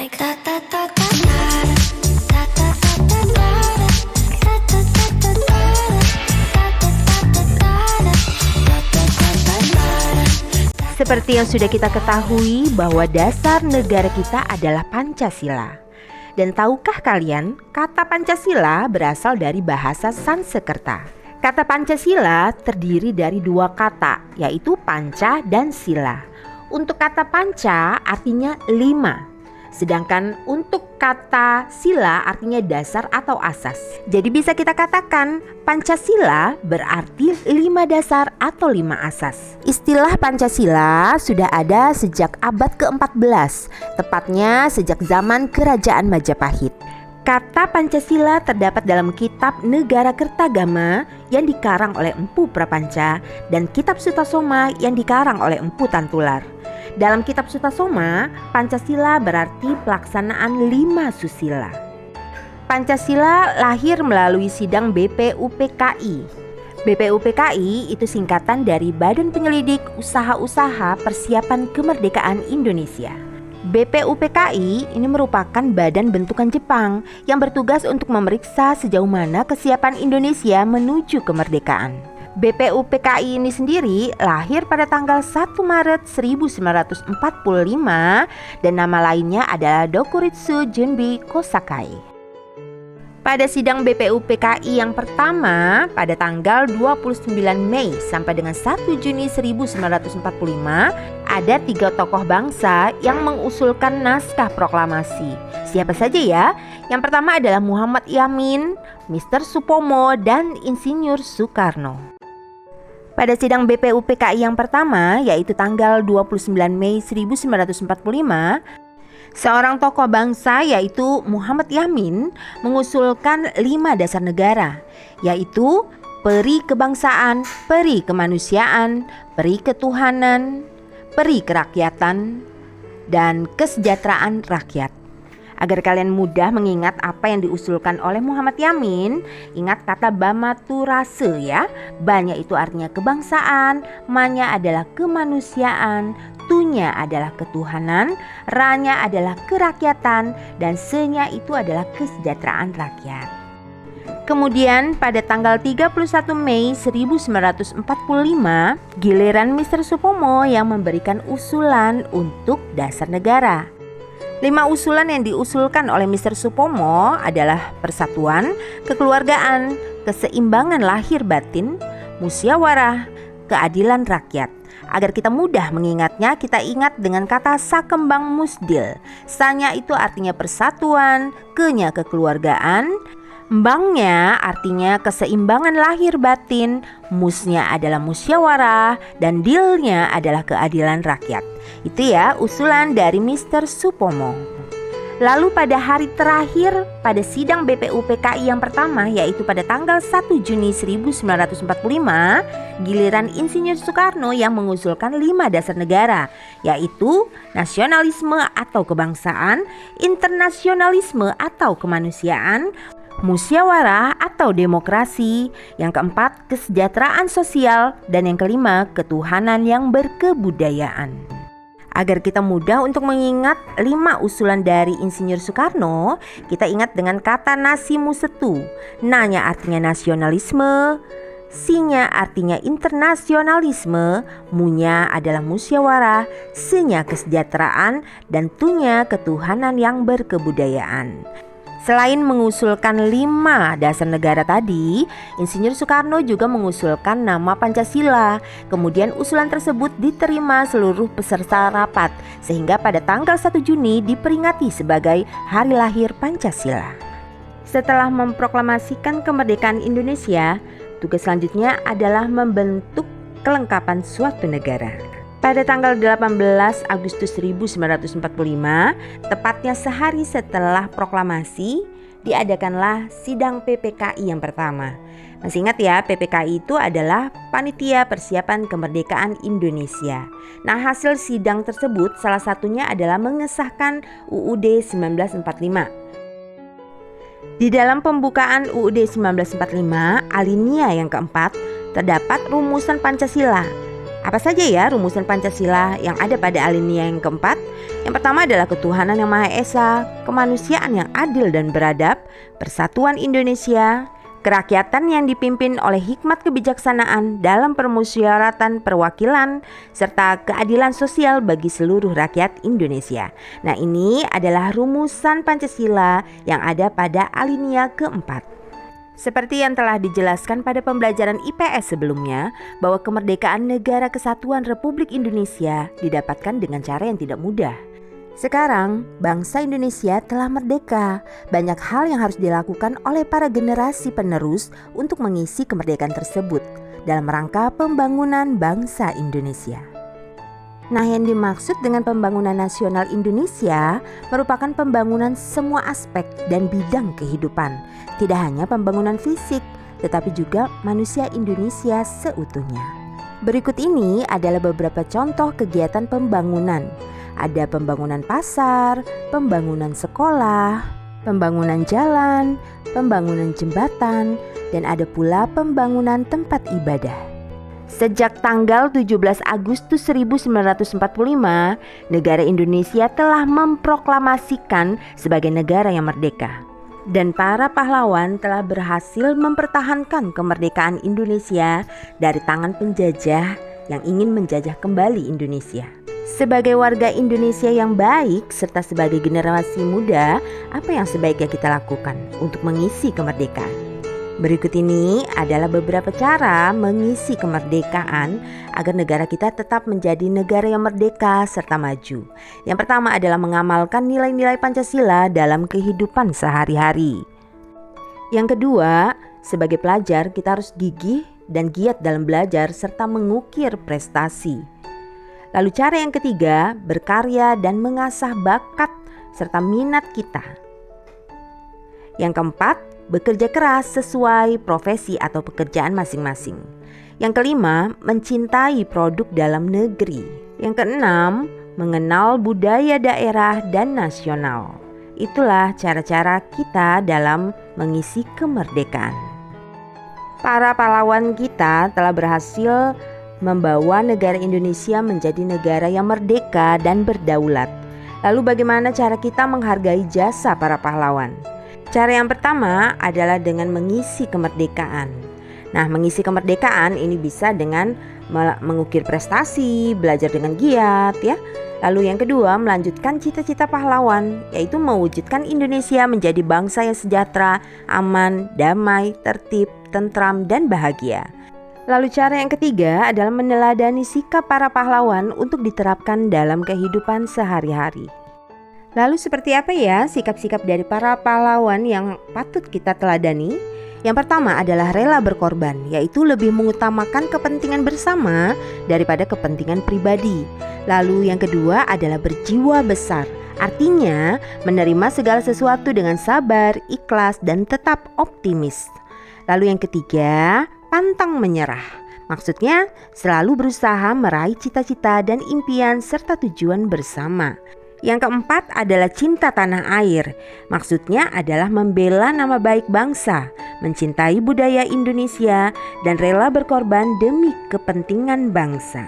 like ta ta ta ta ta ta ta ta ta ta ta ta ta ta ta Seperti yang sudah kita ketahui bahwa dasar negara kita adalah Pancasila. Dan tahukah kalian, kata Pancasila berasal dari bahasa Sanskerta. Kata Pancasila terdiri dari dua kata, yaitu panca dan sila. Untuk kata panca artinya 5. Sedangkan untuk kata sila artinya dasar atau asas. Jadi bisa kita katakan Pancasila berarti 5 dasar atau 5 asas. Istilah Pancasila sudah ada sejak abad ke-14, tepatnya sejak zaman Kerajaan Majapahit. Kata Pancasila terdapat dalam kitab Negara Kertagama yang dikarang oleh Empu Prapanca dan kitab Sutasoma yang dikarang oleh Empu Tantular. Dalam kitab Sutasoma, Pancasila berarti pelaksanaan 5 susila. Pancasila lahir melalui sidang BPUPKI. BPUPKI itu singkatan dari Badan Penyelidik Usaha-Usaha Persiapan Kemerdekaan Indonesia. BPUPKI ini merupakan badan bentukan Jepang yang bertugas untuk memeriksa sejauh mana kesiapan Indonesia menuju kemerdekaan. BPUPKI ini sendiri lahir pada tanggal 1 Maret 1945 dan nama lainnya adalah Dokuritsu Junbi Kosakai. Pada sidang BPUPKI yang pertama pada tanggal 29 Mei sampai dengan 1 Juni 1945 ada 3 tokoh bangsa yang mengusulkan naskah proklamasi. Siapa saja ya? Yang pertama adalah Muhammad Yamin, Mr. Supomo, dan Insinyur Soekarno. Pada sidang BPUPKI yang pertama, yaitu tanggal 29 Mei 1945, seorang tokoh bangsa yaitu Muhammad Yamin mengusulkan 5 dasar negara, yaitu peri kebangsaan, peri kemanusiaan, peri ketuhanan, peri kerakyatan, dan kesejahteraan rakyat. Agar kalian mudah mengingat apa yang diusulkan oleh Muhammad Yamin, ingat kata Bamaturase ya. Ba-nya itu artinya kebangsaan, ma-nya adalah kemanusiaan, tu-nya adalah ketuhanan, ra-nya adalah kerakyatan, dan se-nya itu adalah kesejahteraan rakyat. Kemudian pada tanggal 31 Mei 1945, giliran Mr. Supomo yang memberikan usulan untuk dasar negara. 5 usulan yang diusulkan oleh Mr. Supomo adalah persatuan, kekeluargaan, keseimbangan lahir batin, musyawarah, keadilan rakyat. Agar kita mudah mengingatnya, kita ingat dengan kata sakembang musdil. Sa-nya itu artinya persatuan, ke-nya kekeluargaan, mbang-nya artinya keseimbangan lahir batin, mus-nya adalah musyawarah, dan dil-nya adalah keadilan rakyat. Itu ya usulan dari Mr. Supomo. Lalu pada hari terakhir pada sidang BPUPKI yang pertama, yaitu pada tanggal 1 Juni 1945, giliran Insinyur Soekarno yang mengusulkan 5 dasar negara, yaitu nasionalisme atau kebangsaan, internasionalisme atau kemanusiaan, musyawarah atau demokrasi, yang keempat kesejahteraan sosial, dan yang kelima ketuhanan yang berkebudayaan. Agar kita mudah untuk mengingat 5 usulan dari Insinyur Soekarno, kita ingat dengan kata nasimu setu. Na-nya artinya nasionalisme, si-nya artinya internasionalisme, mu-nya adalah musyawarah, se-nya kesejahteraan, dan tu-nya ketuhanan yang berkebudayaan. Selain mengusulkan 5 dasar negara tadi, Insinyur Soekarno juga mengusulkan nama Pancasila. Kemudian usulan tersebut diterima seluruh peserta rapat, sehingga pada tanggal 1 Juni diperingati sebagai Hari Lahir Pancasila. Setelah memproklamasikan kemerdekaan Indonesia, tugas selanjutnya adalah membentuk kelengkapan suatu negara. Pada tanggal 18 Agustus 1945, tepatnya sehari setelah proklamasi, diadakanlah sidang PPKI yang pertama. Masih ingat ya, PPKI itu adalah Panitia Persiapan Kemerdekaan Indonesia. Nah, hasil sidang tersebut salah satunya adalah mengesahkan UUD 1945. Di dalam pembukaan UUD 1945, alinea yang keempat, terdapat rumusan Pancasila. Apa saja ya rumusan Pancasila yang ada pada alinea yang keempat? Yang pertama adalah ketuhanan yang Maha Esa, kemanusiaan yang adil dan beradab, persatuan Indonesia, kerakyatan yang dipimpin oleh hikmat kebijaksanaan dalam permusyawaratan perwakilan, serta keadilan sosial bagi seluruh rakyat Indonesia. Nah, ini adalah rumusan Pancasila yang ada pada alinea keempat. Seperti yang telah dijelaskan pada pembelajaran IPS sebelumnya, bahwa kemerdekaan Negara Kesatuan Republik Indonesia didapatkan dengan cara yang tidak mudah. Sekarang, bangsa Indonesia telah merdeka. Banyak hal yang harus dilakukan oleh para generasi penerus untuk mengisi kemerdekaan tersebut dalam rangka pembangunan bangsa Indonesia. Nah, yang dimaksud dengan pembangunan nasional Indonesia merupakan pembangunan semua aspek dan bidang kehidupan. Tidak hanya pembangunan fisik, tetapi juga manusia Indonesia seutuhnya. Berikut ini adalah beberapa contoh kegiatan pembangunan. Ada pembangunan pasar, pembangunan sekolah, pembangunan jalan, pembangunan jembatan, dan ada pula pembangunan tempat ibadah. Sejak tanggal 17 Agustus 1945, negara Indonesia telah memproklamasikan sebagai negara yang merdeka. Dan para pahlawan telah berhasil mempertahankan kemerdekaan Indonesia dari tangan penjajah yang ingin menjajah kembali Indonesia. Sebagai warga Indonesia yang baik serta sebagai generasi muda, apa yang sebaiknya kita lakukan untuk mengisi kemerdekaan? Berikut ini adalah beberapa cara mengisi kemerdekaan agar negara kita tetap menjadi negara yang merdeka serta maju. Yang pertama adalah mengamalkan nilai-nilai Pancasila dalam kehidupan sehari-hari. Yang kedua, sebagai pelajar kita harus gigih dan giat dalam belajar serta mengukir prestasi. Lalu cara yang ketiga, berkarya dan mengasah bakat serta minat kita. Yang keempat, bekerja keras sesuai profesi atau pekerjaan masing-masing. Yang kelima, mencintai produk dalam negeri. Yang keenam, mengenal budaya daerah dan nasional. Itulah cara-cara kita dalam mengisi kemerdekaan. Para pahlawan kita telah berhasil membawa negara Indonesia menjadi negara yang merdeka dan berdaulat. Lalu bagaimana cara kita menghargai jasa para pahlawan? Cara yang pertama adalah dengan mengisi kemerdekaan. Nah, mengisi kemerdekaan ini bisa dengan mengukir prestasi, belajar dengan giat ya. Lalu yang kedua, melanjutkan cita-cita pahlawan, yaitu mewujudkan Indonesia menjadi bangsa yang sejahtera, aman, damai, tertib, tentram, dan bahagia. Lalu cara yang ketiga adalah meneladani sikap para pahlawan untuk diterapkan dalam kehidupan sehari-hari. Lalu seperti apa ya sikap-sikap dari para pahlawan yang patut kita teladani? Yang pertama adalah rela berkorban, yaitu lebih mengutamakan kepentingan bersama daripada kepentingan pribadi. Lalu yang kedua adalah berjiwa besar, artinya menerima segala sesuatu dengan sabar, ikhlas, dan tetap optimis. Lalu yang ketiga, pantang menyerah. Maksudnya selalu berusaha meraih cita-cita dan impian serta tujuan bersama. Yang keempat adalah cinta tanah air. Maksudnya adalah membela nama baik bangsa, mencintai budaya Indonesia, dan rela berkorban demi kepentingan bangsa.